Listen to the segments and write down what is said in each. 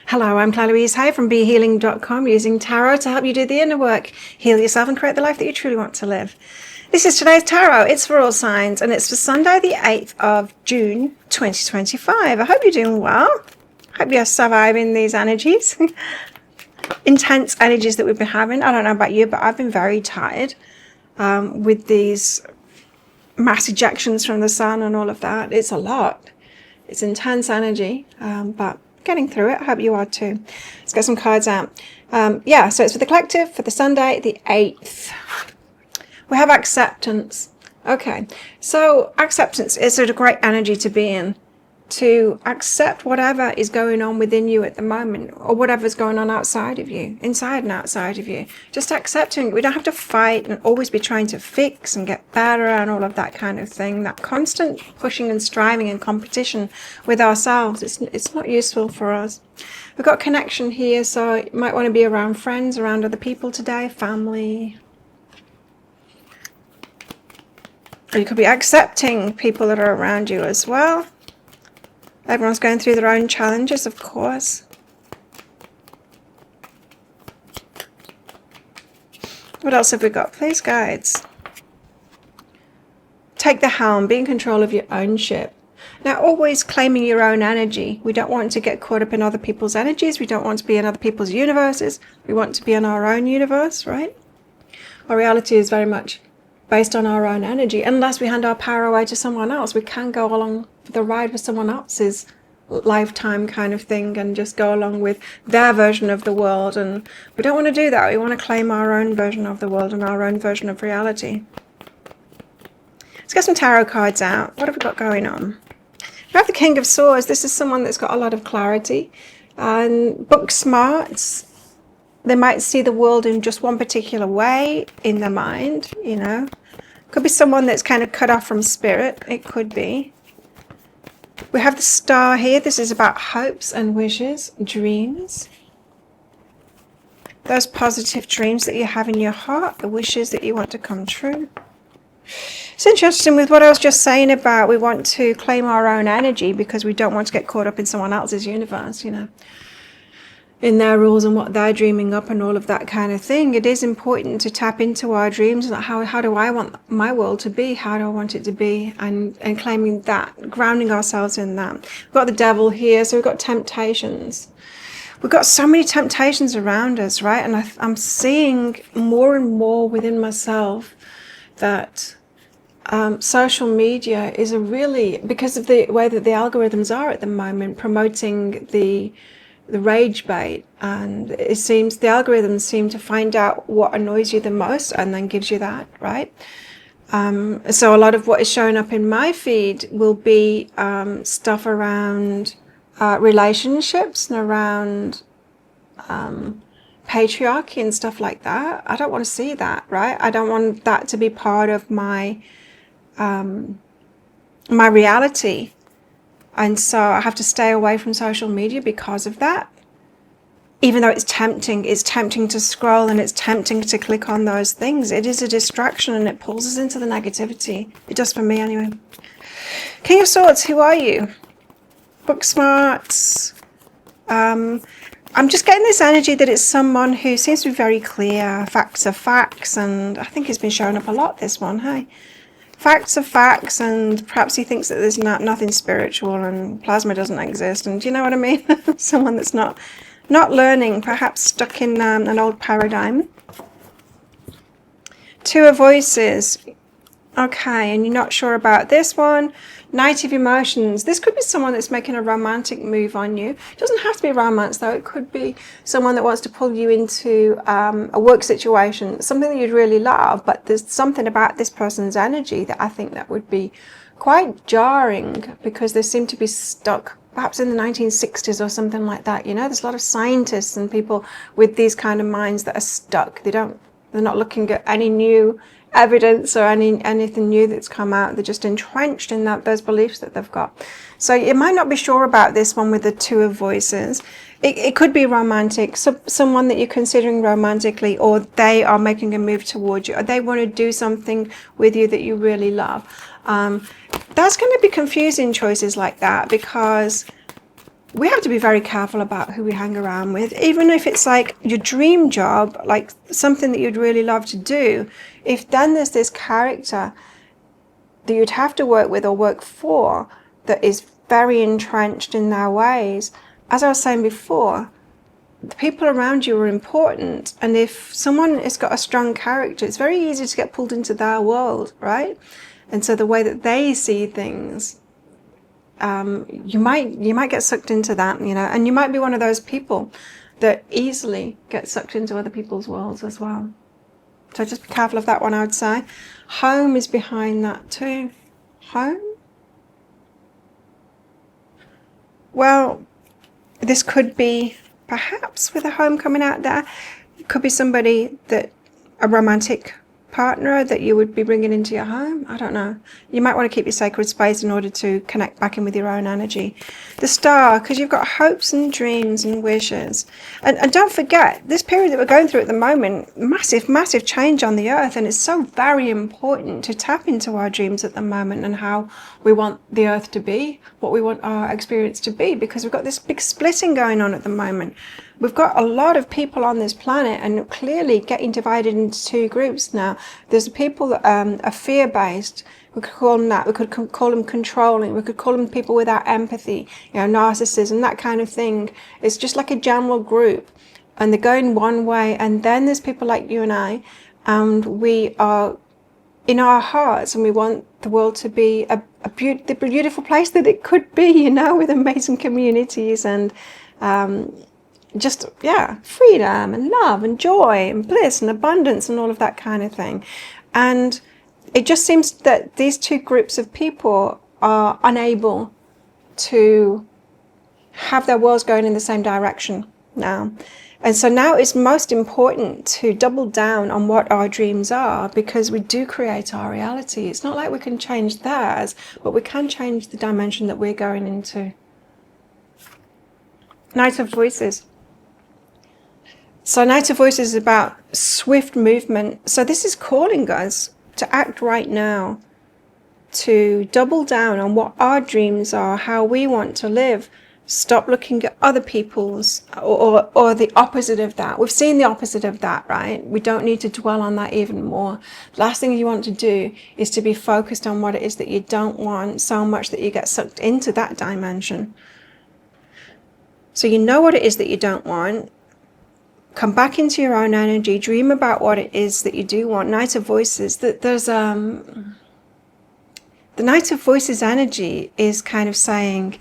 Hello, I'm Claire Louise Hay from BeHealing.com, using tarot to help you do the inner work, heal yourself and create the life that you truly want to live. This is today's tarot. It's for all signs and it's for Sunday the 8th of June 2025. I hope you're doing well. I hope you're surviving these energies. Intense energies that we've been having. I don't know about you, but I've been very tired with these mass ejections from the sun and all of that. It's a lot. It's intense energy, but getting through it. I hope you are too. Let's get some cards out. So it's for the collective for the Sunday the 8th. We have acceptance. Okay, so acceptance is a great energy to be in, to accept whatever is going on within you at the moment, or whatever's going on outside of you, inside and outside of you. Just accepting. We don't have to fight and always be trying to fix and get better and all of that kind of thing. That constant pushing and striving and competition with ourselves, it's not useful for us. We've got connection here, so you might want to be around friends, around other people today, family. Or you could be accepting people that are around you as well. Everyone's going through their own challenges, of course. What else have we got? Please, guides. Take the helm. Be in control of your own ship. Now, always claiming your own energy. We don't want to get caught up in other people's energies. We don't want to be in other people's universes. We want to be in our own universe, right? Our reality is very much based on our own energy. Unless we hand our power away to someone else, we can go along for the ride with someone else's lifetime kind of thing and just go along with their version of the world. And we don't want to do that. We want to claim our own version of the world and our own version of reality. Let's get some tarot cards out. What have we got going on? We have the King of Swords. This is someone that's got a lot of clarity and book smarts. They might see the world in just one particular way in their mind, you know. Could be someone that's kind of cut off from spirit. It could be. We have the Star here. This is about hopes and wishes, dreams. Those positive dreams that you have in your heart, the wishes that you want to come true. It's interesting with what I was just saying about we want to claim our own energy because we don't want to get caught up in someone else's universe, you know, in their rules and what they're dreaming up and all of that kind of thing. It is important to tap into our dreams and how do I want my world to be? How do I want it to be? And claiming that, grounding ourselves in that. We've got the Devil here, so we've got temptations. We've got so many temptations around us, right? And I'm seeing more and more within myself that social media is a really, because of the way that the algorithms are at the moment, promoting the rage bait, and it seems the algorithms seem to find out what annoys you the most and then gives you that, right? So a lot of what is showing up in my feed will be stuff around relationships and around patriarchy and stuff like that. I don't want to see that, right? I don't want that to be part of my my reality. And so I have to stay away from social media because of that. Even though it's tempting to scroll and it's tempting to click on those things. It is a distraction and it pulls us into the negativity. It does for me anyway. King of Swords, who are you? Book smarts. I'm just getting this energy that it's someone who seems to be very clear. Facts are facts, and I think it's been showing up a lot, this one, hey? Facts are facts, and perhaps he thinks that there's nothing spiritual and plasma doesn't exist. And do you know what I mean? Someone that's not learning, perhaps stuck in an old paradigm. Two of Voices. Okay, and you're not sure about this one. Knight of Emotions. This could be someone that's making a romantic move on you. It doesn't have to be romance, though. It could be someone that wants to pull you into a work situation, something that you'd really love, but there's something about this person's energy that I think that would be quite jarring because they seem to be stuck perhaps in the 1960s or something like that. You know, there's a lot of scientists and people with these kind of minds that are stuck. They're not looking at any new evidence or anything new that's come out. They're just entrenched in those beliefs that they've got. So you might not be sure about this one with the Two of Voices. It could be romantic, someone that you're considering romantically, or they are making a move towards you, or they want to do something with you that you really love. That's going to be confusing, choices like that, because we have to be very careful about who we hang around with, even if it's like your dream job, like something that you'd really love to do. If then there's this character that you'd have to work with or work for that is very entrenched in their ways, as I was saying before, the people around you are important. And if someone has got a strong character, it's very easy to get pulled into their world, right? And so the way that they see things, you might get sucked into that, you know, and you might be one of those people that easily get sucked into other people's worlds as well. So just be careful of that one, I would say. Home is behind that too. Home? Well, this could be perhaps with a home coming out there. It could be somebody that, a romantic partner that you would be bringing into your home. I don't know. You might want to keep your sacred space in order to connect back in with your own energy. The Star, because you've got hopes and dreams and wishes. And don't forget, this period that we're going through at the moment, massive change on the earth, and it's so very important to tap into our dreams at the moment and how we want the earth to be, what we want our experience to be, because we've got this big splitting going on at the moment. We've got a lot of people on this planet and clearly getting divided into two groups now. There's people that are fear-based. We could call them that. We could call them controlling. We could call them people without empathy, you know, narcissism, that kind of thing. It's just like a general group. And they're going one way. And then there's people like you and I. And we are in our hearts and we want the world to be the beautiful place that it could be, you know, with amazing communities and just, yeah, freedom and love and joy and bliss and abundance and all of that kind of thing. And it just seems that these two groups of people are unable to have their worlds going in the same direction now. And so now it's most important to double down on what our dreams are, because we do create our reality. It's not like we can change theirs, but we can change the dimension that we're going into. Knight of Voices. So Knight of Voices is about swift movement. So this is calling us to act right now, to double down on what our dreams are, how we want to live. Stop looking at other people's or the opposite of that. We've seen the opposite of that, right? We don't need to dwell on that even more. The last thing you want to do is to be focused on what it is that you don't want so much that you get sucked into that dimension. So you know what it is that you don't want. Come back into your own energy. Dream about what it is that you do want. Knight of Voices. There's the Knight of Voices energy is kind of saying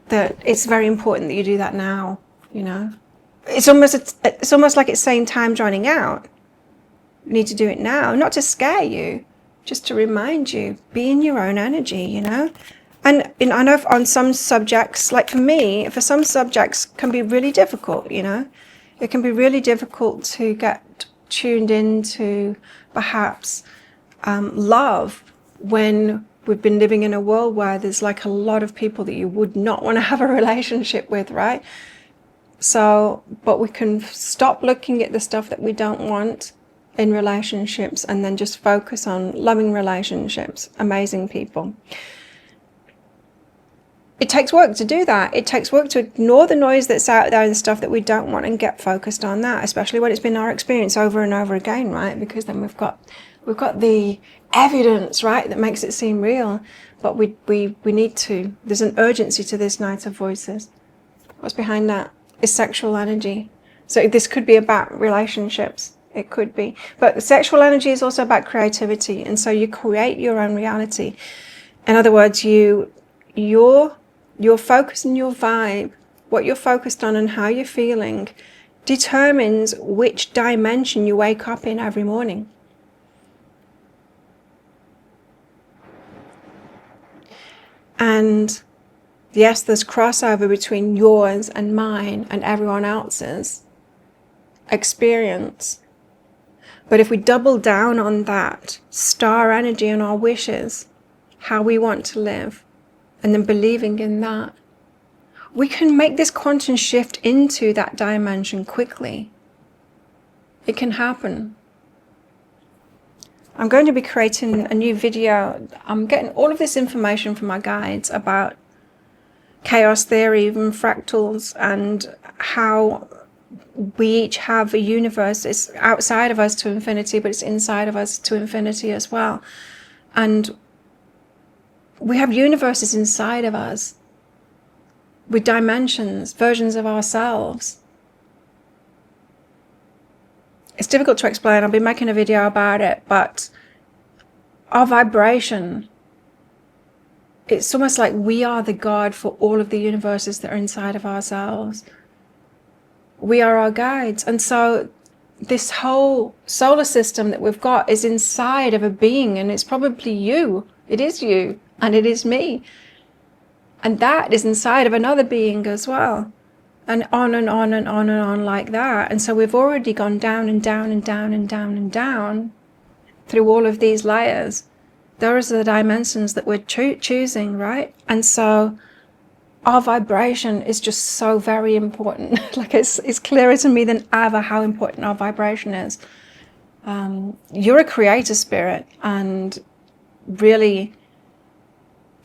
that it's very important that you do that now. You know, it's almost like it's saying time's running out. You need to do it now, not to scare you, just to remind you. Be in your own energy. You know. And I know on some subjects, like for me, for some subjects can be really difficult. You know. It can be really difficult to get tuned into perhaps love when we've been living in a world where there's like a lot of people that you would not want to have a relationship with, right? So, but we can stop looking at the stuff that we don't want in relationships and then just focus on loving relationships, amazing people. It takes work to do that. It takes work to ignore the noise that's out there and the stuff that we don't want and get focused on that, especially when it's been our experience over and over again, right? Because then we've got the evidence, right, that makes it seem real. But we need to, there's an urgency to this Knight of Voices. What's behind that is sexual energy. So this could be about relationships. It could be. But the sexual energy is also about creativity. And so you create your own reality. In other words, your focus and your vibe, what you're focused on and how you're feeling, determines which dimension you wake up in every morning. And yes, there's crossover between yours and mine and everyone else's experience. But if we double down on that star energy and our wishes, how we want to live, and then believing in that, we can make this quantum shift into that dimension quickly. It can happen. I'm going to be creating a new video. I'm getting all of this information from my guides about chaos theory, even fractals, and how we each have a universe. It's outside of us to infinity, but it's inside of us to infinity as well. And we have universes inside of us with dimensions, versions of ourselves. It's difficult to explain. I'll be making a video about it, but our vibration, it's almost like we are the God for all of the universes that are inside of ourselves. We are our guides. And so this whole solar system that we've got is inside of a being, and it's probably you. It is you, and it is me. And that is inside of another being as well. And on and on and on and on like that. And so we've already gone down and down and down and down and down through all of these layers. Those are the dimensions that we're choosing, right? And so our vibration is just so very important. Like it's clearer to me than ever how important our vibration is. You're a creator spirit, and really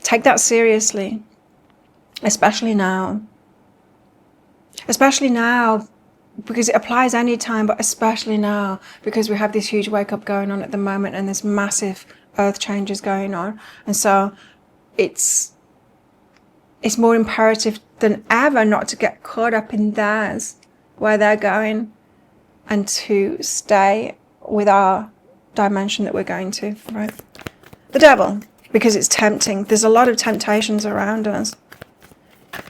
take that seriously, especially now. Especially now, because it applies any time, but especially now, because we have this huge wake up going on at the moment, and this massive earth changes going on. And so it's more imperative than ever not to get caught up in theirs, where they're going, and to stay with our dimension that we're going to, right? The devil, because it's tempting. There's a lot of temptations around us.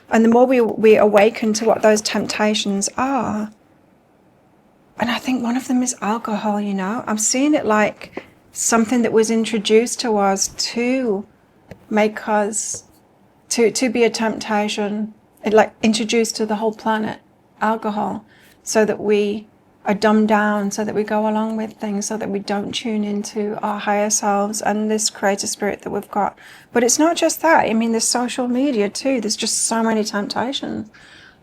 And the more we awaken to what those temptations are, and I think one of them is alcohol, you know. I'm seeing it like something that was introduced to us to make us, to be a temptation, it like introduced to the whole planet, alcohol, so that we are dumbed down, so that we go along with things, so that we don't tune into our higher selves and this creator spirit that we've got. But it's not just that. I mean, there's social media too. There's just so many temptations.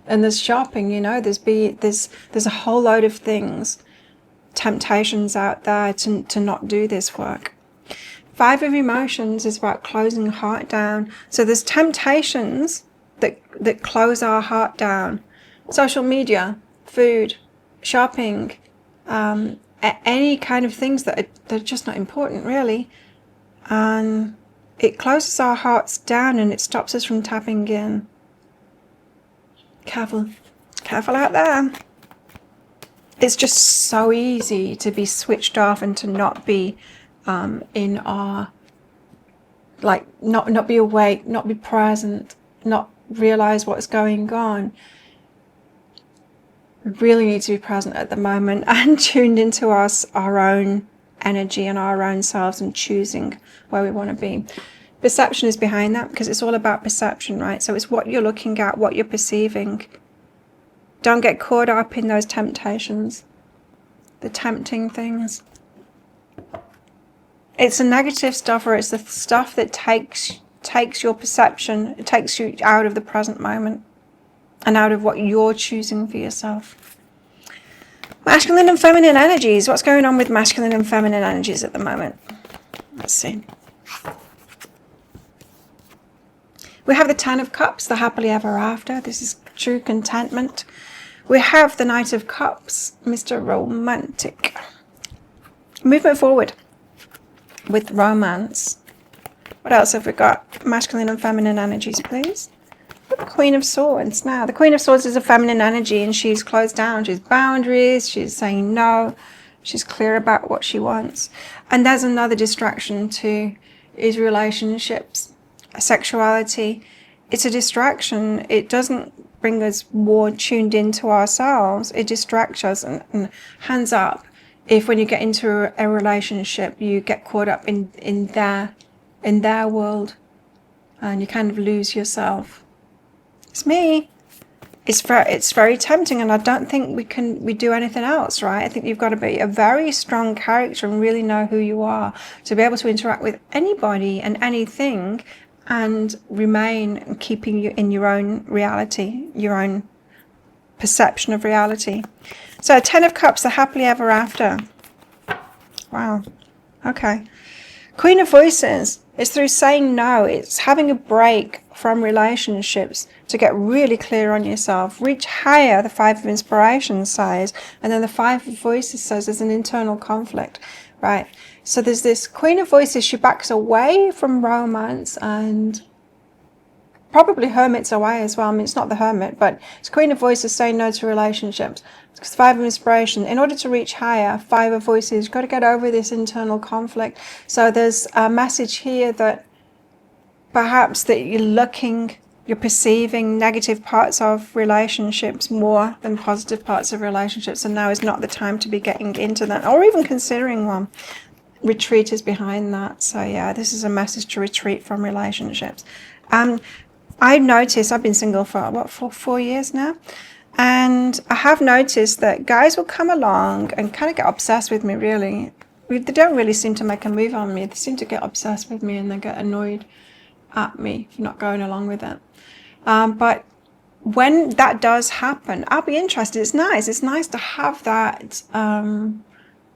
And there's shopping, you know, there's a whole load of things, temptations out there to not do this work. 5 of emotions is about closing heart down. So there's temptations that close our heart down. Social media, food, shopping, any kind of things that are just not important, really. And it closes our hearts down, and it stops us from tapping in. Careful out there. It's just so easy to be switched off and to not be in our, like, not be awake, not be present, not realize what's going on. We really need to be present at the moment and tuned into our own energy and our own selves, and choosing where we want to be. Perception is behind that, because it's all about perception, right? So it's what you're looking at, what you're perceiving. Don't get caught up in those temptations, the tempting things. It's the negative stuff, or it's the stuff that takes your perception, it takes you out of the present moment and out of what you're choosing for yourself. Masculine and feminine energies. What's going on with masculine and feminine energies at the moment? Let's see. We have the 10 of Cups, the happily ever after. This is true contentment. We have the Knight of Cups, Mr. Romantic. Movement forward with romance. What else have we got? Masculine and feminine energies, please. The Queen of Swords. Now, the Queen of Swords is a feminine energy, and she's closed down. She's boundaries. She's saying no. She's clear about what she wants. And there's another distraction too, is relationships, sexuality. It's a distraction. It doesn't bring us more tuned into ourselves. It distracts us. And hands up, if when you get into a relationship, you get caught up in their world, and you kind of lose yourself. It's me. It's very tempting, and I don't think we do anything else, right? I think you've got to be a very strong character and really know who you are to be able to interact with anybody and anything, and remain keeping you in your own reality, your own perception of reality. So 10 of Cups, the happily ever after. Wow. Okay. Queen of Voices. It's through saying no. It's having a break from relationships to get really clear on yourself. Reach higher, the Five of Inspiration says, and then the Five of Voices says there's an internal conflict, right? So there's this Queen of Voices, she backs away from romance and probably hermits away as well. I mean, it's not the Hermit, but it's Queen of Voices saying no to relationships. It's Five of Inspiration. In order to reach higher, Five of Voices, you've got to get over this internal conflict. So there's a message here that perhaps that you're perceiving negative parts of relationships more than positive parts of relationships, and now is not the time to be getting into that or even considering one. Retreat is behind that. So yeah, this is a message to retreat from relationships. I noticed, I've been single for 4 years now, and I have noticed that guys will come along and kind of get obsessed with me, really. They don't really seem to make a move on me. They seem to get obsessed with me and they get annoyed at me for not going along with it. But when that does happen, I'll be interested. It's nice. It's nice to have that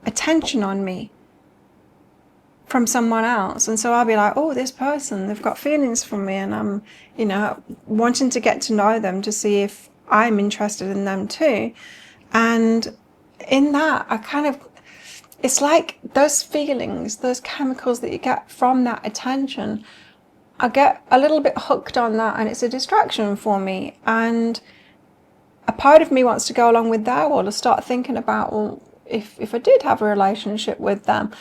attention on me from someone else. And so I'll be like, oh, this person, they've got feelings for me, and I'm, wanting to get to know them to see if I'm interested in them too. And in that, it's like those feelings, those chemicals that you get from that attention, I get a little bit hooked on that, and it's a distraction for me. And a part of me wants to go along with their world and start thinking about, well, if I did have a relationship with them,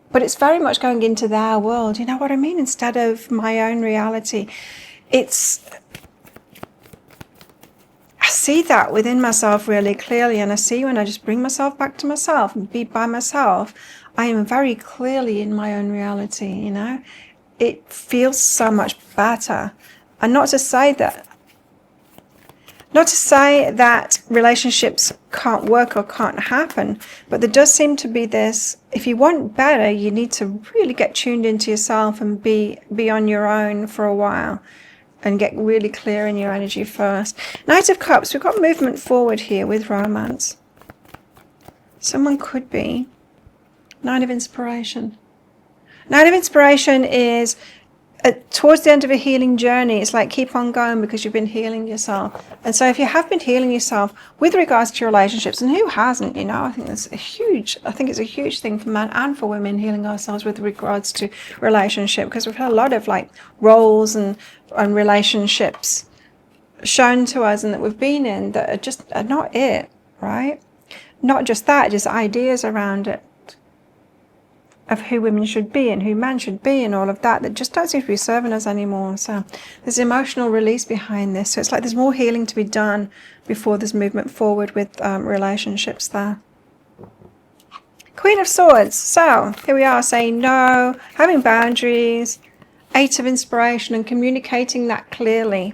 but it's very much going into their world, you know what I mean? Instead of my own reality. I see that within myself really clearly, and I see when I just bring myself back to myself and be by myself, I am very clearly in my own reality, It feels so much better. And not to say that relationships can't work or can't happen, but there does seem to be this, if you want better, you need to really get tuned into yourself and be on your own for a while and get really clear in your energy first. Knight of Cups, we've got movement forward here with romance. Someone could be Nine of Inspiration. Nine of Inspiration is towards the end of a healing journey. It's like keep on going because you've been healing yourself. And so if you have been healing yourself with regards to your relationships, and who hasn't, I think it's a huge thing for men and for women, healing ourselves with regards to relationship, because we've had a lot of like roles and relationships shown to us and that we've been in that are just not it, right? Not just that, just ideas around it of who women should be and who men should be and all of that just don't seem to be serving us anymore. So there's emotional release behind this. So it's like there's more healing to be done before there's movement forward with relationships there. Queen of Swords. So here we are saying no, having boundaries, Eight of Inspiration, and communicating that clearly,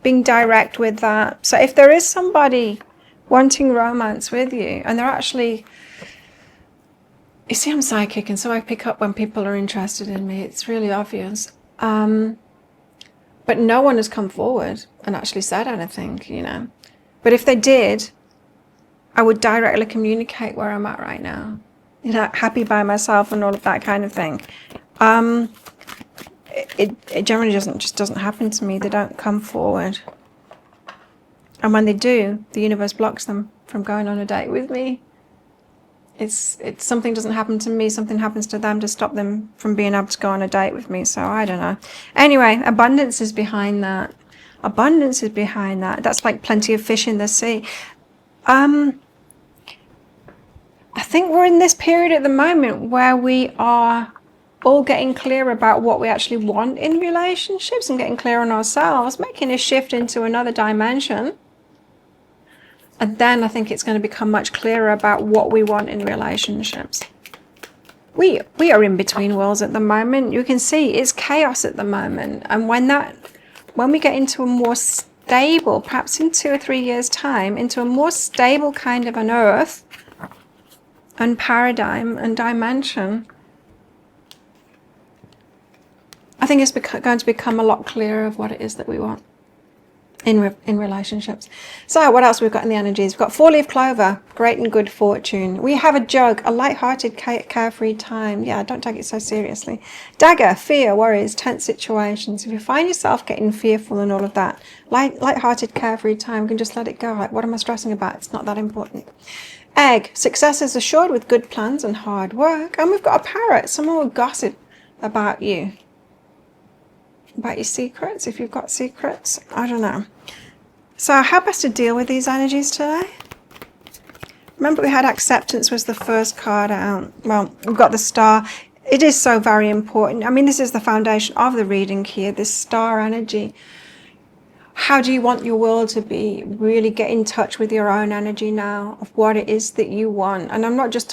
being direct with that. So if there is somebody wanting romance with you and they're actually... You see, I'm psychic, and so I pick up when people are interested in me. It's really obvious. But no one has come forward and actually said anything, But if they did, I would directly communicate where I'm at right now. Happy by myself and all of that kind of thing. It generally doesn't happen to me. They don't come forward. And when they do, the universe blocks them from going on a date with me. It's something doesn't happen to me, something happens to them to stop them from being able to go on a date with me. So I don't know. Anyway, abundance is behind that. Abundance is behind that. That's like plenty of fish in the sea. I think we're in this period at the moment where we are all getting clear about what we actually want in relationships and getting clear on ourselves, making a shift into another dimension. And then I think it's going to become much clearer about what we want in relationships. We are in between worlds at the moment. You can see it's chaos at the moment. And when we get into a more stable, perhaps in 2 or 3 years' time, into a more stable kind of an earth and paradigm and dimension, I think it's going to become a lot clearer of what it is that we want. in relationships. So what else we've got in the energies? We've got 4-leaf clover, great and good fortune. We have a jug, a light-hearted, carefree time. Yeah, don't take it so seriously. Dagger, fear, worries, tense situations. If you find yourself getting fearful and all of that, light-hearted, carefree time, you can just let it go. Like, what am I stressing about? It's not that important. Egg, success is assured with good plans and hard work. And we've got a parrot. Someone will gossip about you. About your secrets, if you've got secrets. I don't know. So how best to deal with these energies today? Remember we had acceptance was the first card out. Well, we've got the star. It is so very important. I mean, this is the foundation of the reading here, this star energy. How do you want your world to be? Really get in touch with your own energy now of what it is that you want. And I'm not just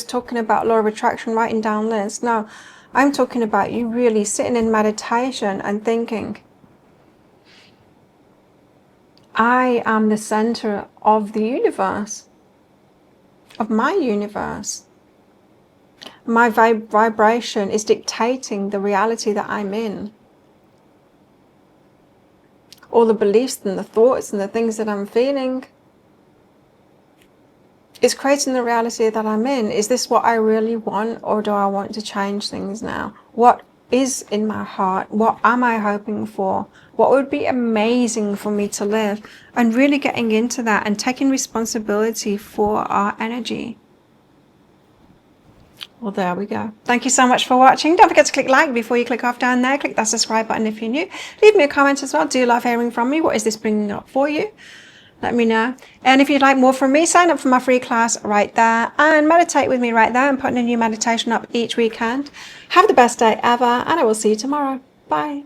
talking about law of attraction, writing down lists. No, I'm talking about you really sitting in meditation and thinking, I am the center of the universe, of my universe. My vibration is dictating the reality that I'm in. All the beliefs and the thoughts and the things that I'm feeling is creating the reality that I'm in. Is this what I really want, or do I want to change things now? What is in my heart? What am I hoping for? What would be amazing for me to live? And really getting into that and taking responsibility for our energy. Well, there we go. Thank you so much for watching. Don't forget to click like before you click off down there. Click that subscribe button if you're new. Leave me a comment as well. Do love hearing from me. What is this bringing up for you? Let me know. And if you'd like more from me, sign up for my free class right there and meditate with me right there. I'm putting a new meditation up each weekend. Have the best day ever, and I will see you tomorrow. Bye.